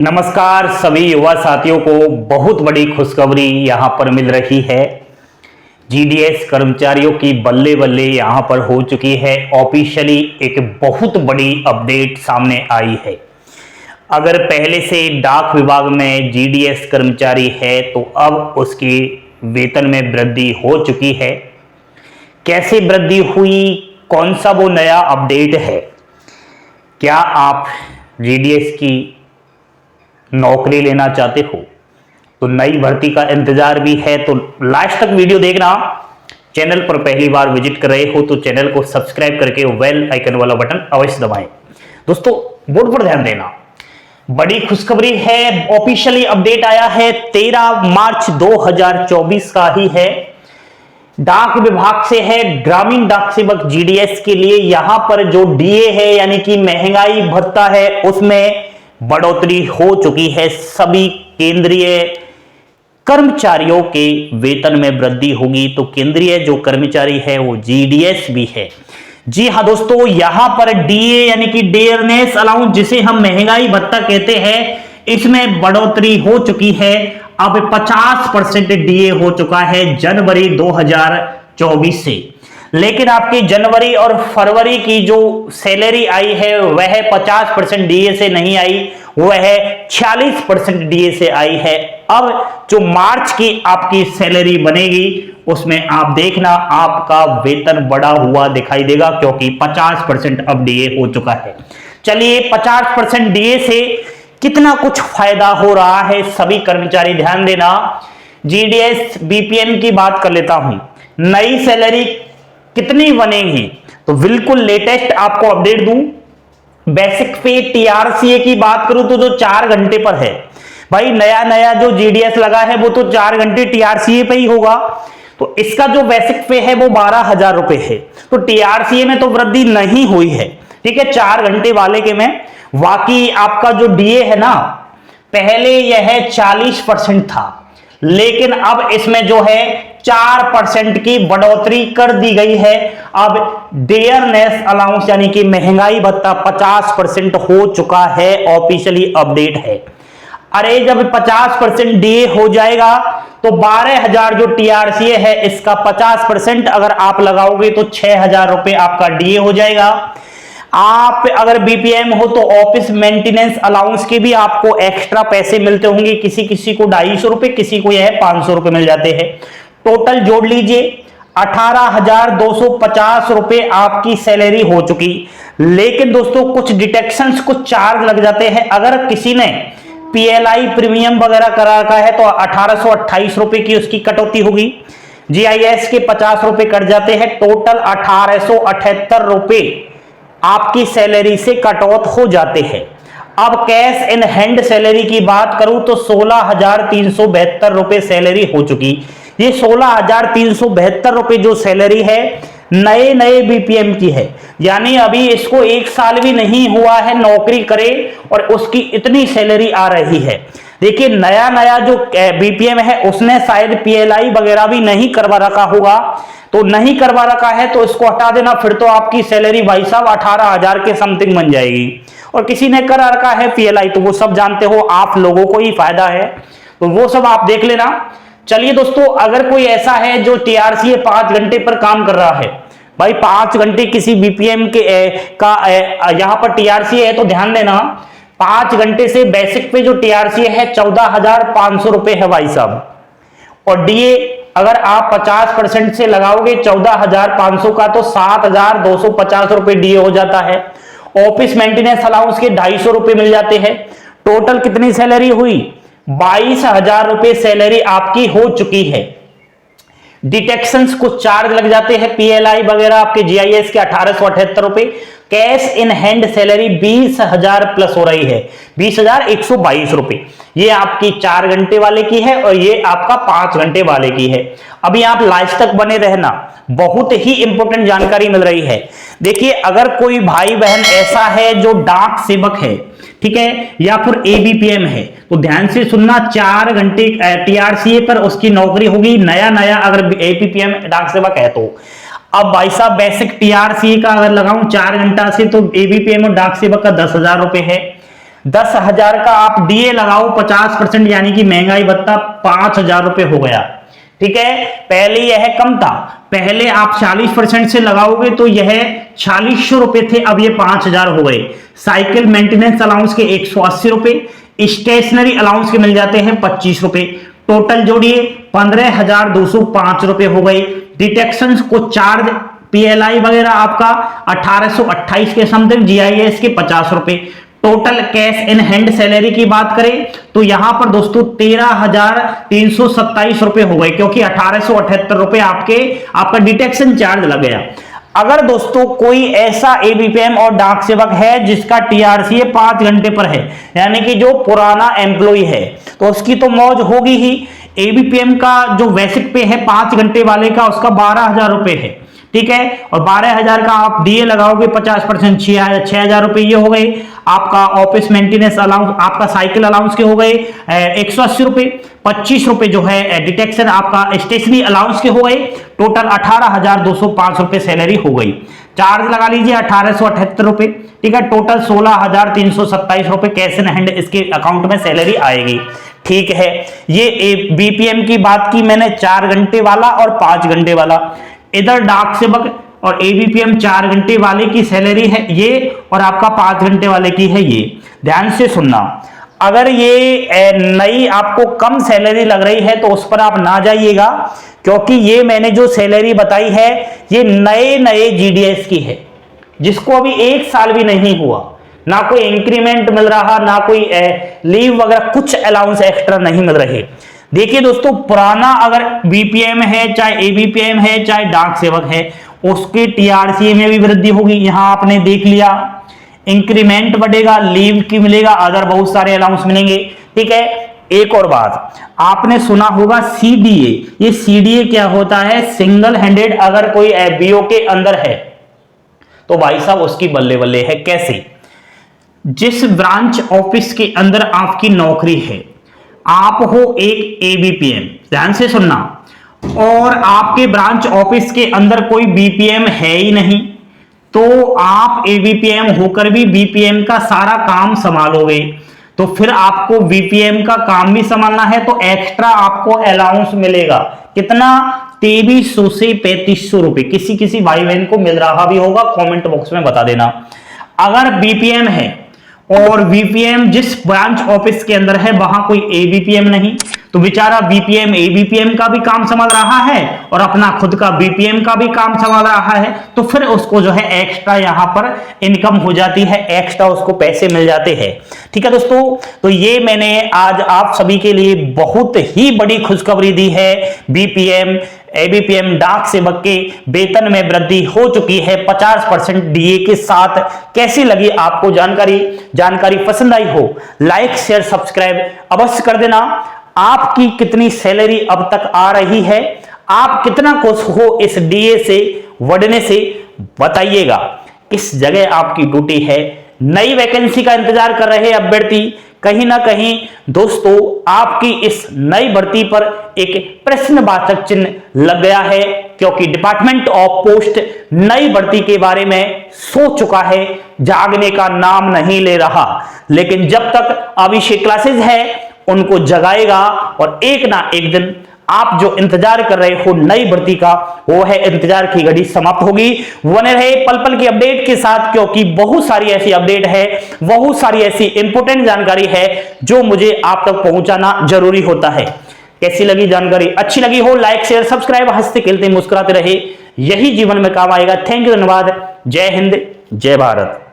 नमस्कार सभी युवा साथियों को बहुत बड़ी खुशखबरी यहां पर मिल रही है। जीडीएस कर्मचारियों की बल्ले बल्ले यहां पर हो चुकी है। ऑफिशियली एक बहुत बड़ी अपडेट सामने आई है। अगर पहले से डाक विभाग में जीडीएस कर्मचारी है तो अब उसके वेतन में वृद्धि हो चुकी है। कैसे वृद्धि हुई, कौन सा वो नया अपडेट है, क्या आप जीडीएस की नौकरी लेना चाहते हो तो नई भर्ती का इंतजार भी है, तो लास्ट तक वीडियो देखना। चैनल पर पहली बार विजिट कर रहे हो तो चैनल को सब्सक्राइब करके बेल आइकन वाला बटन अवश्य दबाएं। दोस्तों बोर्ड पर ध्यान देना, बड़ी खुशखबरी है। ऑफिशियली अपडेट आया है 13 मार्च 2024 का ही है। डाक विभाग से है, ग्रामीण डाक सेवक जीडीएस के लिए यहां पर जो डीए है यानी कि महंगाई भत्ता है उसमें बढ़ोतरी हो चुकी है। सभी केंद्रीय कर्मचारियों के वेतन में वृद्धि होगी। तो केंद्रीय जो कर्मचारी है वो जीडीएस भी है। जी हां दोस्तों, यहां पर डीए यानी कि डेयरनेस अलाउंस जिसे हम महंगाई भत्ता कहते हैं, इसमें बढ़ोतरी हो चुकी है। अब 50% डीए हो चुका है जनवरी 2024 से। लेकिन आपकी जनवरी और फरवरी की जो सैलरी आई है वह 50% डीए से नहीं आई, वह 46% डीए से आई है। अब जो मार्च की आपकी सैलरी बनेगी उसमें आप देखना आपका वेतन बढ़ा हुआ दिखाई देगा, क्योंकि 50% अब डीए हो चुका है। चलिए 50% डीए से कितना कुछ फायदा हो रहा है, सभी कर्मचारी ध्यान देना। जीडीएस बीपीएम की बात कर लेता हूं, नई सैलरी कितनी बनेगी तो बिल्कुल लेटेस्ट आपको अपडेट दूं। बेसिक पे टीआरसीए की बात करूं तो जो 4 घंटे पर है भाई, नया नया जो जीडीएस लगा है वो तो 4 घंटे टीआरसीए पे ही होगा। तो इसका जो बेसिक पे है वो 12,000 रुपए है। तो टीआरसीए में तो वृद्धि नहीं हुई है, ठीक है, 4 घंटे वाले के में। बाकी आपका जो डीए है ना, पहले यह 40% था, लेकिन अब इसमें जो है 4% की बढ़ोतरी कर दी गई है। अब डेयरनेस अलाउंस यानी कि महंगाई भत्ता 50% हो चुका है, ऑफिशियली अपडेट है। अरे जब 50% डीए हो जाएगा तो 12,000 जो टीआरसीए है इसका 50% अगर आप लगाओगे तो 6,000 रुपए आपका डीए हो जाएगा। आप अगर बीपीएम हो तो ऑफिस मेंटेनेंस अलाउंस के भी आपको एक्स्ट्रा पैसे मिलते होंगे, किसी किसी को 250 रुपए, किसी को यह 500 रुपए मिल जाते हैं। टोटल जोड़ लीजिए 18,250 रुपए आपकी सैलरी हो चुकी। लेकिन दोस्तों कुछ डिटेक्शंस, कुछ चार्ज लग जाते हैं। अगर किसी ने पीएलआई प्रीमियम वगैरह करा रखा है तो 1828 रुपए की उसकी कटौती होगी। जीआईएस के 50 रुपए कट जाते हैं। टोटल 1878 रुपए आपकी सैलरी से कट ऑफ हो जाते हैं। अब कैश इन हैंड सैलरी की बात करूं तो 16,372 रुपए सैलरी हो चुकी। ये 16,372 रुपए जो सैलरी है नए नए बीपीएम की है, यानी अभी इसको 1 साल भी नहीं हुआ है नौकरी करे और उसकी इतनी सैलरी आ रही है। देखिए नया नया जो बीपीएम है उसने शायद पीएलआई वगैरह भी नहीं करवा रखा होगा, तो नहीं करवा रखा है तो इसको हटा देना, फिर तो आपकी सैलरी भाई साहब 18,000 के समथिंग बन जाएगी। और किसी ने करा रखा है पीएलआई तो वो सब जानते हो, आप लोगों को ही फायदा है, तो वो सब आप देख लेना। चलिए दोस्तों, अगर कोई ऐसा है जो टीआरसीए 5 घंटे पर काम कर रहा है, भाई 5 घंटे किसी बीपीएम के यहां पर टीआरसीए है तो ध्यान देना 5 घंटे से बेसिक पे जो टीआरसीए है 14,500 रुपए है भाई साहब। और डीए अगर आप 50% से लगाओगे 14,500 का तो 7,250 रुपए डीए हो जाता है। ऑफिस मेंटेनेंस अलाउंस के 250 रुपए मिल जाते हैं। टोटल कितनी सैलरी हुई? 22,000 रुपए सैलरी आपकी हो चुकी है। डिटेक्शंस कुछ चार्ज लग जाते हैं, पीएलआई वगैरह आपके जीआईएस के 1878 रुपए। Cash in hand salary 20,000 plus हो रही है, 20,122 रुपए। ये आपकी 4 घंटे वाले की है और ये आपका 5 घंटे वाले की है। अभी आप लास्ट तक बने रहना, बहुत ही इंपॉर्टेंट जानकारी मिल रही है। देखिए अगर कोई भाई बहन ऐसा है जो डाक सेवक है, ठीक है, या फिर एबीपीएम है, तो ध्यान से सुनना, 4 घंटे टीआरसीए पर उसकी नौकरी होगी। नया नया अगर एबीपीएम डाक सेवक है तो अब भाई साहब बेसिक टीआरसीए का अगर लगाऊं 4 घंटा से तो एबीपीएम और डाक सेवक का 10,000 रुपए है। 10,000 का आप डीए लगाओ 50%, यानी कि महंगाई भत्ता 5,000 रुपए हो गया। ठीक है, पहले यह कम था, पहले आप 40% से लगाओगे तो यह 4600 रुपए थे, अब ये 5,000 हो गए। साइकिल मेंटेनेंस अलाउंस के 180 रुपए, स्टेशनरी अलाउंस के मिल जाते हैं 25 रुपए, टोटल जोड़िए 15,205 रुपए हो गए। डिटेक्शन को चार्ज पीएलआई वगैरह आपका 1828 के समथिंग, जीआईएस के 50 रुपए। Total cash in hand salary की बात करें तो यहां पर दोस्तों 13,327 रुपए हो गए, क्योंकि 1878 रुपए आपका डिटेक्शन चार्ज लग गया। अगर दोस्तों कोई ऐसा एबीपीएम और डाक सेवक है जिसका टीआरसी 5 घंटे पर है, यानी कि जो पुराना एम्प्लॉय है, तो उसकी तो मौज होगी ही। एबीपीएम का जो बेसिक पे है 5 घंटे वाले का, उसका 12,000 रुपए है। ठीक है, और 12,000 का आप डीए लगाओगे 50%, 6,000 रुपए ये हो गए। आपका ऑफिस मेंटेनेंस अलाउंस, आपका साइकिल अलाउंस के हो गए 180 रुपए, 25 रुपए जो है डिटेक्शन आपका स्टेशनरी अलाउंस के हो गए। टोटल 18,205 रुपए सैलरी हो गई। चार्ज लगा लीजिए 1878 रुपए। ठीक है, टोटल 16,327 रुपए कैश इन हैंड इसके अकाउंट में सैलरी आएगी। ठीक है, ये बीपीएम की बात की मैंने 4 घंटे वाला और 5 घंटे वाला। इधर डाक सेवक और एबीपीएम 4 घंटे वाले की सैलरी है ये, और आपका 5 घंटे वाले की है ये। ध्यान से सुनना, अगर ये नई आपको कम सैलरी लग रही है तो उस पर आप ना जाइएगा, क्योंकि ये मैंने जो सैलरी बताई है ये नए जीडीएस की है, जिसको अभी 1 साल भी नहीं हुआ, ना कोई इंक्रीमेंट मिल रहा, ना कोई लीव वगैरह, कुछ अलाउंस एक्स्ट्रा नहीं मिल रहे। देखिए दोस्तों, पुराना अगर बीपीएम है, चाहे एबीपीएम है, चाहे डाक सेवक है, उसके टीआरसी में भी वृद्धि होगी। यहां आपने देख लिया, इंक्रीमेंट बढ़ेगा, लीव की मिलेगा, अदर बहुत सारे अलाउंस मिलेंगे। ठीक है, एक और बात आपने सुना होगा सीडीए। ये सीडीए क्या होता है? सिंगल हैंडेड अगर कोई बीओ के अंदर है तो भाई साहब उसकी बल्ले बल्ले है। कैसे? जिस ब्रांच ऑफिस के अंदर आपकी नौकरी है, आप हो एक एबीपीएम, ध्यान से सुनना, और आपके ब्रांच ऑफिस के अंदर कोई बीपीएम है ही नहीं, तो आप एबीपीएम होकर भी बीपीएम का सारा काम संभालोगे, तो फिर आपको बीपीएम का काम भी संभालना है, तो एक्स्ट्रा आपको अलाउंस मिलेगा। कितना? 2300 से 3500 रुपए। किसी भाई बहन को मिल रहा भी होगा, कमेंट बॉक्स में बता देना। अगर बीपीएम है और बीपीएम जिस ब्रांच ऑफिस के अंदर है वहां कोई एबीपीएम नहीं, तो बेचारा बीपीएम एबीपीएम का भी काम संभाल रहा है और अपना खुद का बीपीएम का भी काम संभाल रहा है, तो फिर उसको जो है एक्स्ट्रा यहां पर इनकम हो जाती है, एक्स्ट्रा उसको पैसे मिल जाते हैं। ठीक है दोस्तों, तो ये मैंने आज आप सभी के लिए बहुत ही बड़ी खुशखबरी दी है। बीपीएम एबीपीएम डाक सेवक के वेतन में वृद्धि हो चुकी है 50% डीए के साथ। कैसी लगी आपको जानकारी पसंद आई हो, लाइक शेयर सब्सक्राइब अवश्य कर देना। आपकी कितनी सैलरी अब तक आ रही है, आप कितना खुश हो इस डीए से बढ़ने से, बताइएगा। किस जगह आपकी ड्यूटी है, नई वैकेंसी का इंतजार कर रहे अभ्यर्थी, कहीं ना कहीं दोस्तों आपकी इस नई भर्ती पर एक प्रश्नवाचक चिन्ह लग गया है, क्योंकि डिपार्टमेंट ऑफ पोस्ट नई भर्ती के बारे में सोच चुका है, जागने का नाम नहीं ले रहा। लेकिन जब तक अभिषेक क्लासेस है उनको जगाएगा, और एक ना एक दिन आप जो इंतजार कर रहे हो नई भर्ती का, वो है इंतजार की घड़ी समाप्त होगी। बने रहे पल पल की अपडेट के साथ, क्योंकि बहुत सारी ऐसी अपडेट है, बहुत सारी ऐसी इंपोर्टेंट जानकारी है जो मुझे आप तक पहुंचाना जरूरी होता है। कैसी लगी जानकारी? अच्छी लगी हो लाइक शेयर सब्सक्राइब, हंसते खेलते मुस्कुराते रहे, यही जीवन में काम आएगा। थैंक यू, धन्यवाद। जय हिंद, जय भारत।